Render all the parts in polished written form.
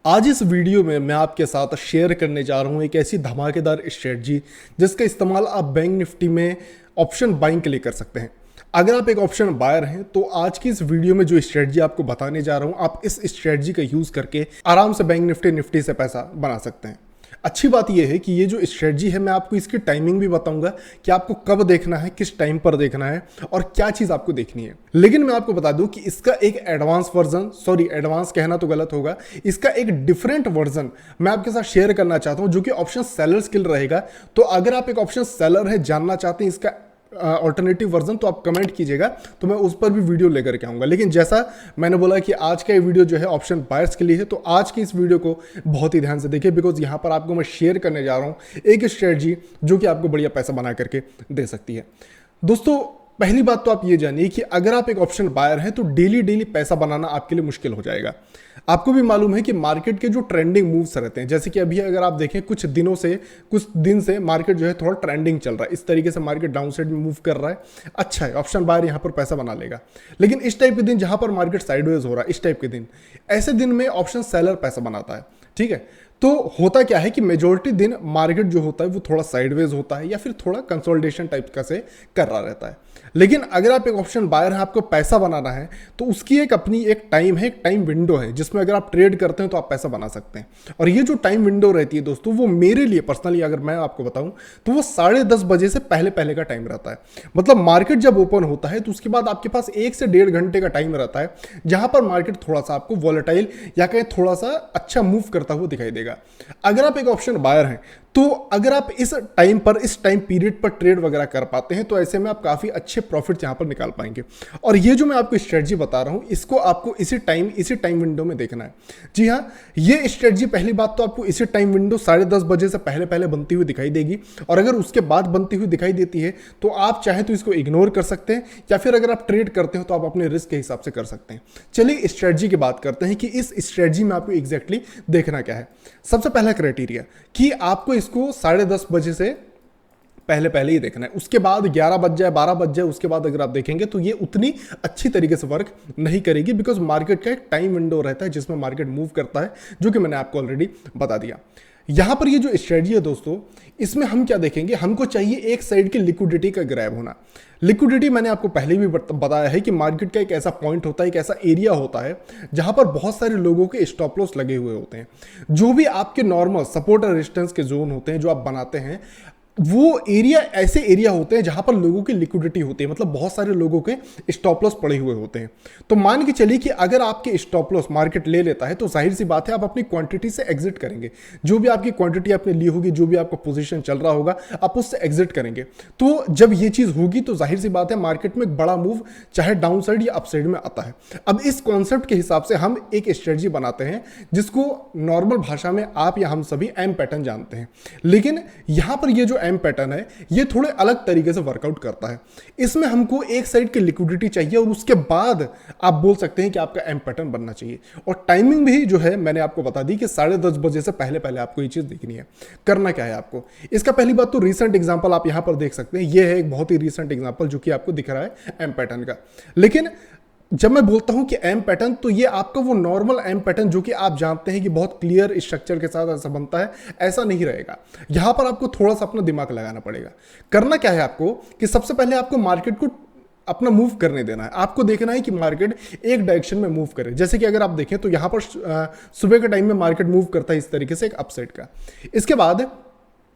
आज इस वीडियो में मैं आपके साथ शेयर करने जा रहा हूं एक ऐसी धमाकेदार स्ट्रेटजी जिसका इस्तेमाल आप बैंक निफ्टी में ऑप्शन बाइंग के लिए कर सकते हैं। अगर आप एक ऑप्शन बायर हैं तो आज की इस वीडियो में जो स्ट्रेटजी आपको बताने जा रहा हूं, आप इस स्ट्रेटजी का यूज करके आराम से बैंक निफ्टी से पैसा बना सकते हैं। अच्छी बात यह है कि ये जो स्ट्रेटजी है मैं आपको इसकी टाइमिंग भी बताऊंगा कि आपको कब देखना है, किस टाइम पर देखना है और क्या चीज आपको देखनी है। लेकिन मैं आपको बता दूं कि इसका एक एडवांस वर्जन, सॉरी एडवांस कहना तो गलत होगा, इसका एक डिफरेंट वर्जन मैं आपके साथ शेयर करना चाहता हूं जो कि ऑप्शन सेलर स्किल रहेगा। तो अगर आप एक ऑप्शन सेलर है, जानना चाहते हैं इसका ऑल्टरनेटिव वर्जन, तो आप कमेंट कीजिएगा तो मैं उस पर भी वीडियो लेकर के आऊंगा। लेकिन जैसा मैंने बोला कि आज का ये वीडियो जो है ऑप्शन बायर्स के लिए है, तो आज की इस वीडियो को बहुत ही ध्यान से देखिए, बिकॉज यहां पर आपको मैं शेयर करने जा रहा हूं एक स्ट्रेटजी जो कि आपको बढ़िया पैसा बना करके दे सकती है। दोस्तों, पहली बात तो आप ये जानिए कि अगर आप एक ऑप्शन बायर हैं तो डेली पैसा बनाना आपके लिए मुश्किल हो जाएगा। आपको भी मालूम है कि मार्केट के जो ट्रेंडिंग मूव्स रहते हैं, जैसे कि अभी अगर आप देखें कुछ दिन से मार्केट जो है थोड़ा ट्रेंडिंग चल रहा है, इस तरीके से मार्केट डाउन साइड में मूव कर रहा है। अच्छा है, ऑप्शन बायर यहां पर पैसा बना लेगा। लेकिन इस टाइप के दिन जहां पर मार्केट साइडवेज हो रहा है, इस टाइप के दिन, ऐसे दिन में ऑप्शन सेलर पैसा बनाता है। ठीक है, तो होता क्या है कि मेजोरिटी दिन मार्केट जो होता है वो थोड़ा साइडवेज होता है या फिर थोड़ा कंसोलिडेशन टाइप का से कर रहा रहता है। लेकिन अगर आप एक ऑप्शन बायर हैं, आपको पैसा बनाना है, तो उसकी एक अपनी एक टाइम है, एक टाइम विंडो है जिसमें अगर आप ट्रेड करते हैं तो आप पैसा बना सकते हैं। और ये जो टाइम विंडो रहती है दोस्तों, वो मेरे लिए पर्सनली अगर मैं आपको बताऊं तो वो 10:30 बजे से पहले का टाइम रहता है। मतलब मार्केट जब ओपन होता है तो उसके बाद आपके पास 1 से 1.5 घंटे का टाइम रहता है जहां पर मार्केट थोड़ा सा आपको वॉलेटाइल या कहीं थोड़ा सा अच्छा मूव करता हुआ दिखाई देगा। अगर आप एक ऑप्शन बायर हैं तो अगर आप इस टाइम पीरियड पर ट्रेड वगैरह कर पाते हैं तो ऐसे में आप काफी अच्छे प्रॉफिट यहां पर निकाल पाएंगे। और ये जो मैं आपको स्ट्रेटजी बता रहा हूं, इसको आपको इसी टाइम विंडो में देखना है। जी हां, ये स्ट्रेटजी पहली बात तो आपको इसी टाइम विंडो 10:30 बजे से पहले बनती हुई दिखाई देगी। और अगर उसके बाद बनती हुई दिखाई देती है तो आप चाहे तो इसको इग्नोर कर सकते हैं, या फिर अगर आप ट्रेड करते हो तो आप अपने रिस्क के हिसाब से कर सकते हैं। चलिए स्ट्रेटजी की बात करते हैं कि इस स्ट्रेटजी में आपको एग्जैक्टली देखना क्या है। सबसे पहला क्राइटेरिया कि आपको इसको 10:30 बजे से पहले ही देखना है। उसके बाद 11 बज जाए, 12 बज जाए, उसके बाद अगर आप देखेंगे तो ये उतनी अच्छी तरीके से वर्क नहीं करेगी, बिकॉज मार्केट का एक टाइम विंडो रहता है जिसमें मार्केट मूव करता है, जो कि मैंने आपको ऑलरेडी बता दिया। यहां पर ये जो स्ट्रेटजी है दोस्तों, इसमें हम क्या देखेंगे, हमको चाहिए एक साइड की लिक्विडिटी का ग्रैब होना। लिक्विडिटी मैंने आपको पहले भी बताया है कि मार्केट का एक ऐसा पॉइंट होता है, एक ऐसा एरिया होता है जहां पर बहुत सारे लोगों के स्टॉप लॉस लगे हुए होते हैं। जो भी आपके नॉर्मल सपोर्ट और रेजिस्टेंस के जोन होते हैं जो आप बनाते हैं, वो एरिया ऐसे एरिया होते हैं जहां पर लोगों की लिक्विडिटी होती है, मतलब बहुत सारे लोगों के स्टॉप लॉस पड़े हुए होते हैं। तो मान के चलिए कि अगर आपके स्टॉप लॉस मार्केट ले लेता है तो जाहिर सी बात है आप अपनी क्वांटिटी से एग्जिट करेंगे। जो भी आपकी क्वांटिटी आपने ली होगी, जो भी आपका पोजीशन चल रहा होगा, आप उससे एग्जिट करेंगे। तो जब ये चीज होगी तो जाहिर सी बात है मार्केट में एक बड़ा मूव चाहे डाउन साइड या अप साइड में आता है। अब इस कॉन्सेप्ट के हिसाब से हम एक स्ट्रेटजी बनाते हैं जिसको नॉर्मल भाषा में आप या हम सभी एम पैटर्न जानते हैं। लेकिन यहां पर ये जो एम पैटर्न है ये थोड़े अलग तरीके से वर्कआउट करता है। इसमें हमको एक साइड की लिक्विडिटी चाहिए और उसके बाद आप बोल सकते हैं कि आपका एम पैटर्न बनना चाहिए। और टाइमिंग भी जो है मैंने आपको बता दी कि 10:30 बजे से पहले आपको ये चीज देखनी है। करना क्या है आपको, इसका पहली बात तो रीसेंट एग्जांपल आप यहां पर देख सकते हैं। ये है एक बहुत ही रीसेंट एग्जांपल जो कि आपको दिख रहा है एम पैटर्न का। लेकिन जब मैं बोलता हूं कि एम पैटर्न, तो ये आपका वो नॉर्मल एम पैटर्न जो कि आप जानते हैं कि बहुत क्लियर स्ट्रक्चर के साथ ऐसा बनता है, ऐसा नहीं रहेगा। यहां पर आपको थोड़ा सा अपना दिमाग लगाना पड़ेगा। करना क्या है आपको कि सबसे पहले आपको मार्केट को अपना मूव करने देना है। आपको देखना है कि मार्केट एक डायरेक्शन में मूव करे। जैसे कि अगर आप देखें तो यहां पर सुबह के टाइम में मार्केट मूव करता है इस तरीके से एक अपसाइड का। इसके बाद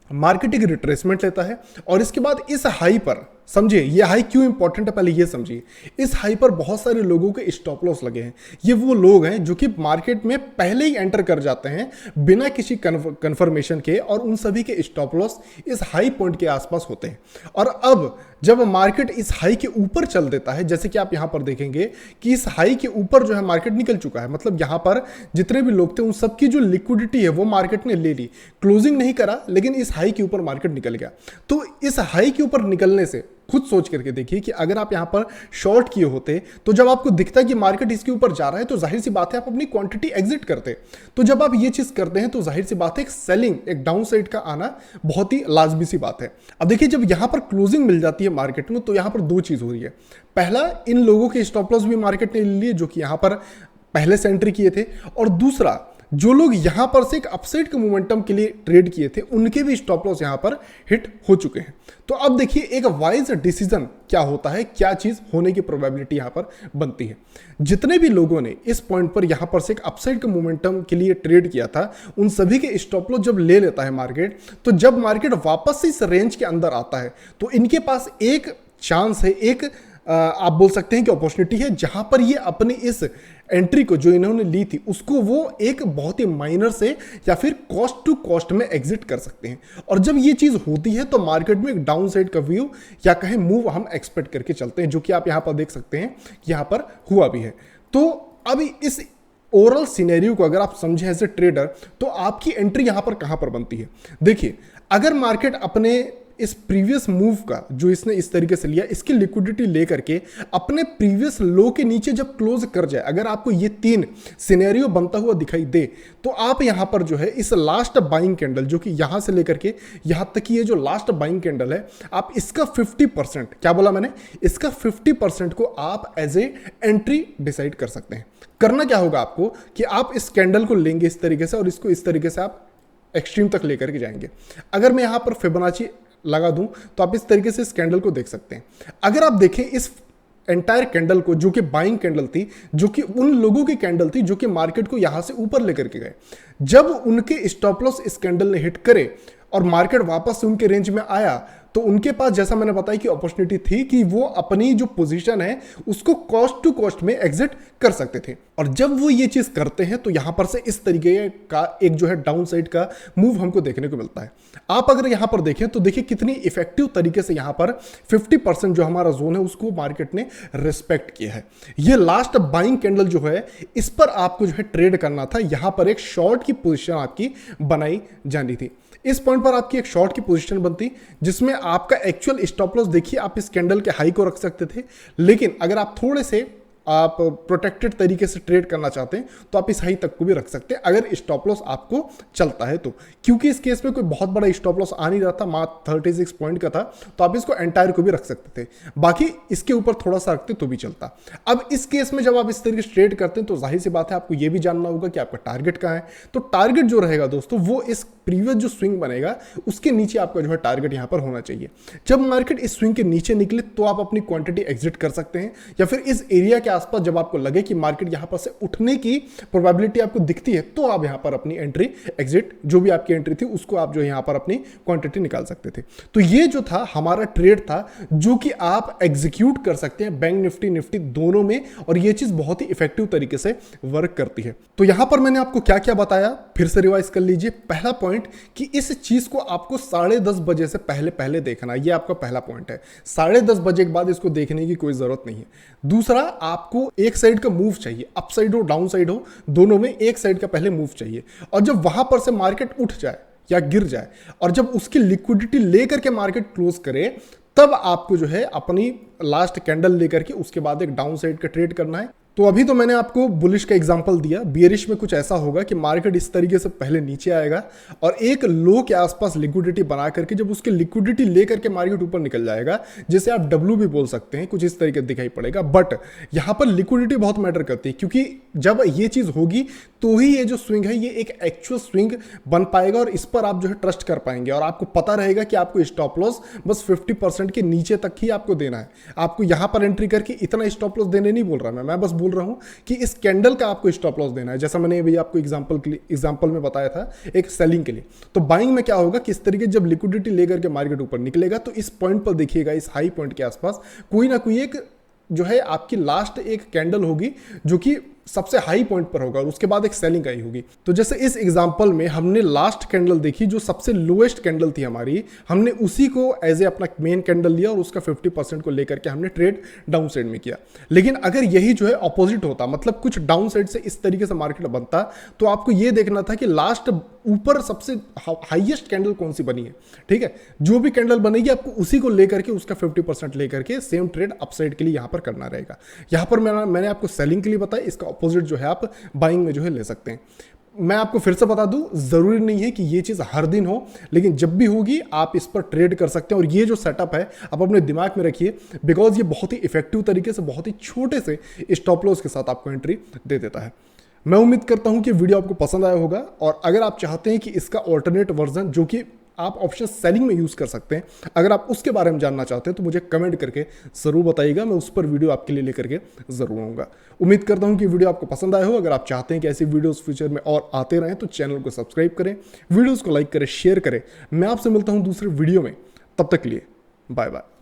मार्केट एक रिट्रेसमेंट लेता है और इसके बाद इस हाई पर, समझिए ये हाई क्यों इंपॉर्टेंट है पहले ये समझिए। इस हाई पर बहुत सारे लोगों के स्टॉप लॉस लगे हैं। ये वो लोग हैं जो कि मार्केट में पहले ही एंटर कर जाते हैं बिना किसी कंफर्मेशन के, और उन सभी के स्टॉप लॉस इस हाई पॉइंट के आसपास होते हैं। और अब जब मार्केट इस हाई के ऊपर चल देता है, जैसे कि आप यहां पर देखेंगे कि इस हाई के ऊपर जो है मार्केट निकल चुका है, मतलब यहां पर जितने भी लोग थे उन सबकी जो लिक्विडिटी है वो मार्केट ने ले ली। क्लोजिंग नहीं करा लेकिन इस हाई के ऊपर मार्केट निकल गया। तो इस हाई के ऊपर निकलने से खुद सोच करके देखिए कि अगर आप यहां पर शॉर्ट किए होते तो जब आपको दिखता है कि मार्केट इसके ऊपर जा रहा है तो जाहिर सी बात है आप अपनी क्वांटिटी एग्जिट करते। तो जब आप ये चीज करते हैं तो जाहिर सी बात है एक सेलिंग, एक डाउन साइड का आना बहुत ही लाजमी सी बात है। अब देखिए जब यहां पर क्लोजिंग मिल जाती है मार्केट में तो यहां पर दो चीज हो रही है। पहला, इन लोगों के स्टॉप लॉस भी मार्केट ने ले लिए जो कि यहां पर पहले से एंट्री किए थे, और दूसरा जो लोग यहां पर से एक अपसाइड के मोमेंटम के लिए ट्रेड किए थे उनके भी स्टॉप लॉस यहां पर हिट हो चुके हैं। तो अब देखिए एक वाइज डिसीजन क्या होता है, क्या चीज होने की प्रोबेबिलिटी यहां पर बनती है। जितने भी लोगों ने इस पॉइंट पर यहां पर से एक अपसाइड के मोमेंटम के लिए ट्रेड किया था उन सभी के स्टॉप लॉस जब ले लेता है मार्केट, तो जब मार्केट वापस से इस रेंज के अंदर आता है तो इनके पास एक चांस है, एक आप बोल सकते हैं कि अपॉर्चुनिटी है जहां पर ये अपनी इस एंट्री को जो इन्होंने ली थी उसको वो एक बहुत ही माइनर से या फिर कॉस्ट टू कॉस्ट में एग्जिट कर सकते हैं। और जब ये चीज होती है तो मार्केट में एक डाउन साइड का व्यू या कहें मूव हम एक्सपेक्ट करके चलते हैं, जो कि आप यहां पर देख सकते हैं कि यहां पर हुआ भी है। तो अभी इस ओवरऑल सिनेरियो को अगर आप समझे एज ए ट्रेडर तो आपकी एंट्री यहां पर कहां पर बनती है। देखिए अगर मार्केट अपने इस प्रीवियस मूव का जो इसने इस तरीके से लिया इसकी लिक्विडिटी लेकर के अपने प्रीवियस लो के नीचे जब क्लोज कर जाए, अगर आपको ये तीन सिनेरियो बनता हुआ दिखाई दे तो आप यहां पर जो है इस लास्ट बाइंग कैंडल जो कि यहां से लेकर के यहां तक की ये जो लास्ट बाइंग कैंडल है, आप इसका 50%, क्या बोला मैंने, इसका 50% को आप एज ए एंट्री डिसाइड कर सकते हैं। करना क्या होगा आपको कि आप इस कैंडल को लेंगे इस तरीके से और इसको इस तरीके से आप एक्सट्रीम तक लेकर के जाएंगे। अगर मैं यहां पर फिबोनाची लगा दूं तो आप इस तरीके से इस कैंडल को देख सकते हैं। अगर आप देखें इस एंटायर कैंडल को जो कि बाइंग कैंडल थी, जो कि उन लोगों की कैंडल थी जो कि मार्केट को यहां से ऊपर लेकर के गए, जब उनके स्टॉप लॉस इस कैंडल ने हिट करे और मार्केट वापस से उनके रेंज में आया तो उनके पास जैसा मैंने बताया कि अपॉर्चुनिटी थी कि वो अपनी जो पोजीशन है उसको कॉस्ट टू कॉस्ट में एग्जिट कर सकते थे। और जब वो ये चीज करते हैं तो यहां पर से इस तरीके का एक जो है डाउन साइड का मूव हमको देखने को मिलता है। आप अगर यहां पर देखें तो देखिए कितनी इफेक्टिव तरीके से यहां पर 50% जो हमारा जोन है उसको मार्केट ने रिस्पेक्ट किया है। ये लास्ट बाइंग कैंडल जो है इस पर आपको जो है ट्रेड करना था, यहां पर एक शॉर्ट की पोजीशन आपकी बनाई जानी थी। इस पॉइंट पर आपकी एक शॉर्ट की पोजीशन बनती जिसमें आपका एक्चुअल स्टॉप लॉस देखिए आप इस कैंडल के हाई को रख सकते थे, लेकिन अगर आप थोड़े से आप प्रोटेक्टेड तरीके से ट्रेड करना चाहते हैं तो आप इस हाई तक को भी रख सकते हैं अगर स्टॉप लॉस आपको चलता है तो। क्योंकि इस केस में कोई बहुत बड़ा स्टॉप लॉस आ नहीं रहा था, मात्र 36 पॉइंट का था, तो आप इसको एंटायर को भी रख सकते थे, बाकी इसके ऊपर थोड़ा सा रखते तो भी चलता। अब इस केस में जब आप इस तरीके से ट्रेड करते हैं तो जाहिर सी बात है आपको यह भी जानना होगा कि आपका टारगेट कहां है। तो टारगेट जो रहेगा दोस्तों वो इस प्रीवियस जो स्विंग बनेगा उसके नीचे आपका जो है टारगेट यहां पर होना चाहिए। जब मार्केट इस स्विंग के नीचे निकले तो आप अपनी क्वांटिटी एग्जिट कर सकते हैं, या फिर इस एरिया के आसपास जब आपको लगे कि मार्केट यहां पर से उठने की प्रोबेबिलिटी आपको दिखती है तो आप यहां पर अपनी एंट्री एग्जिट जो भी आपकी एंट्री थी उसको आप जो यहां पर अपनी क्वांटिटी निकाल सकते थे। तो ये जो था हमारा ट्रेड था जो कि आप एग्जीक्यूट कर सकते हैं बैंक निफ्टी दोनों में, और ये चीज बहुत ही इफेक्टिव तरीके से वर्क करती है। तो यहां पर मैंने आपको क्या क्या बताया फिर से रिवाइज कर लीजिए। पहला पॉइंट कि इस चीज को आपको 10:30 बजे से पहले देखना, ये आपका पहला पॉइंट है। 10:30 बजे के बाद इसको देखने की कोई जरूरत नहीं है। दूसरा, आपको एक साइड का मूव चाहिए, अप साइड हो डाउन साइड हो दोनों में एक साइड का पहले मूव चाहिए, और जब वहां पर से मार्केट उठ जाए या गिर जाए और जब उसकी लिक्विडिटी लेकर के मार्केट क्लोज करे तब आपको जो है अपनी लास्ट कैंडल लेकर के उसके बाद एक डाउन साइड का ट्रेड करना है। तो अभी तो मैंने आपको बुलिश का एग्जांपल दिया, बियरिश में कुछ ऐसा होगा कि मार्केट इस तरीके से पहले नीचे आएगा और एक लो के आसपास लिक्विडिटी बना करके जब उसकी लिक्विडिटी लेकर के मार्केट ऊपर निकल जाएगा, जिसे आप डब्ल्यू भी बोल सकते हैं, कुछ इस तरीके दिखाई पड़ेगा। बट यहां पर लिक्विडिटी बहुत मैटर करती है, क्योंकि जब ये चीज होगी तो ही ये जो स्विंग है ये एक एक्चुअल स्विंग बन पाएगा और इस पर आप जो है ट्रस्ट कर पाएंगे और आपको पता रहेगा कि आपको स्टॉप लॉस बस 50% के नीचे तक ही आपको देना है। आपको यहां पर एंट्री करके इतना स्टॉप लॉस देने नहीं बोल रहा मैं बस बोल रहा हूं कि इस कैंडल का आपको स्टॉप लॉस देना है, जैसा मैंने अभी आपको एग्जांपल में बताया था एक सेलिंग के लिए। तो बाइंग में क्या होगा, किस तरीके जब लिक्विडिटी लेकर के मार्केट ऊपर निकलेगा तो इस पॉइंट पर देखिएगा, इस हाई पॉइंट के आसपास कोई ना कोई एक जो है आपकी लास्ट एक कैंडल होगी जो कि सबसे हाई पॉइंट पर होगा और उसके बाद एक सेलिंग आई होगी। तो जैसे इस एग्जांपल में हमने लास्ट कैंडल देखी जो सबसे लोएस्ट कैंडल थी हमारी, हमने उसी को एज ए अपना मेन कैंडल लिया और उसका 50% को लेकर के हमने ट्रेड डाउन साइड में किया। लेकिन अगर यही जो है ऑपोजिट होता, मतलब कुछ डाउन साइड से इस तरीके से मार्केट बनता, तो आपको यह देखना था कि लास्ट ऊपर सबसे हाईएस्ट कैंडल कौन सी बनी है। ठीक है, जो भी कैंडल बनेगी आपको उसी को लेकर के उसका 50% लेकर के सेम ट्रेड अपसाइड के लिए यहां पर करना रहेगा। यहां पर मैंने आपको सेलिंग के लिए बताया, इसका अपोजिट जो है आप बाइंग में जो है ले सकते हैं। मैं आपको फिर से बता दूं, जरूरी नहीं है कि ये चीज हर दिन हो, लेकिन जब भी होगी आप इस पर ट्रेड कर सकते हैं। और ये जो सेटअप है आप अपने दिमाग में रखिए, बिकॉज ये बहुत ही इफेक्टिव तरीके से बहुत ही छोटे से स्टॉप लॉस के साथ आपको एंट्री दे देता है। मैं उम्मीद करता हूं कि वीडियो आपको पसंद आया होगा, और अगर आप चाहते हैं कि इसका ऑल्टरनेट वर्जन जो कि आप ऑप्शन सेलिंग में यूज कर सकते हैं, अगर आप उसके बारे में जानना चाहते हैं तो मुझे कमेंट करके जरूर बताइएगा, मैं उस पर वीडियो आपके लिए लेकर के जरूर आऊंगा। उम्मीद करता हूं कि वीडियो आपको पसंद आया हो। अगर आप चाहते हैं कि ऐसी वीडियोस फ्यूचर में और आते रहें तो चैनल को सब्सक्राइब करें, वीडियोस को लाइक करें, शेयर करें। मैं आपसे मिलता हूं दूसरे वीडियो में, तब तक के लिए बाय बाय।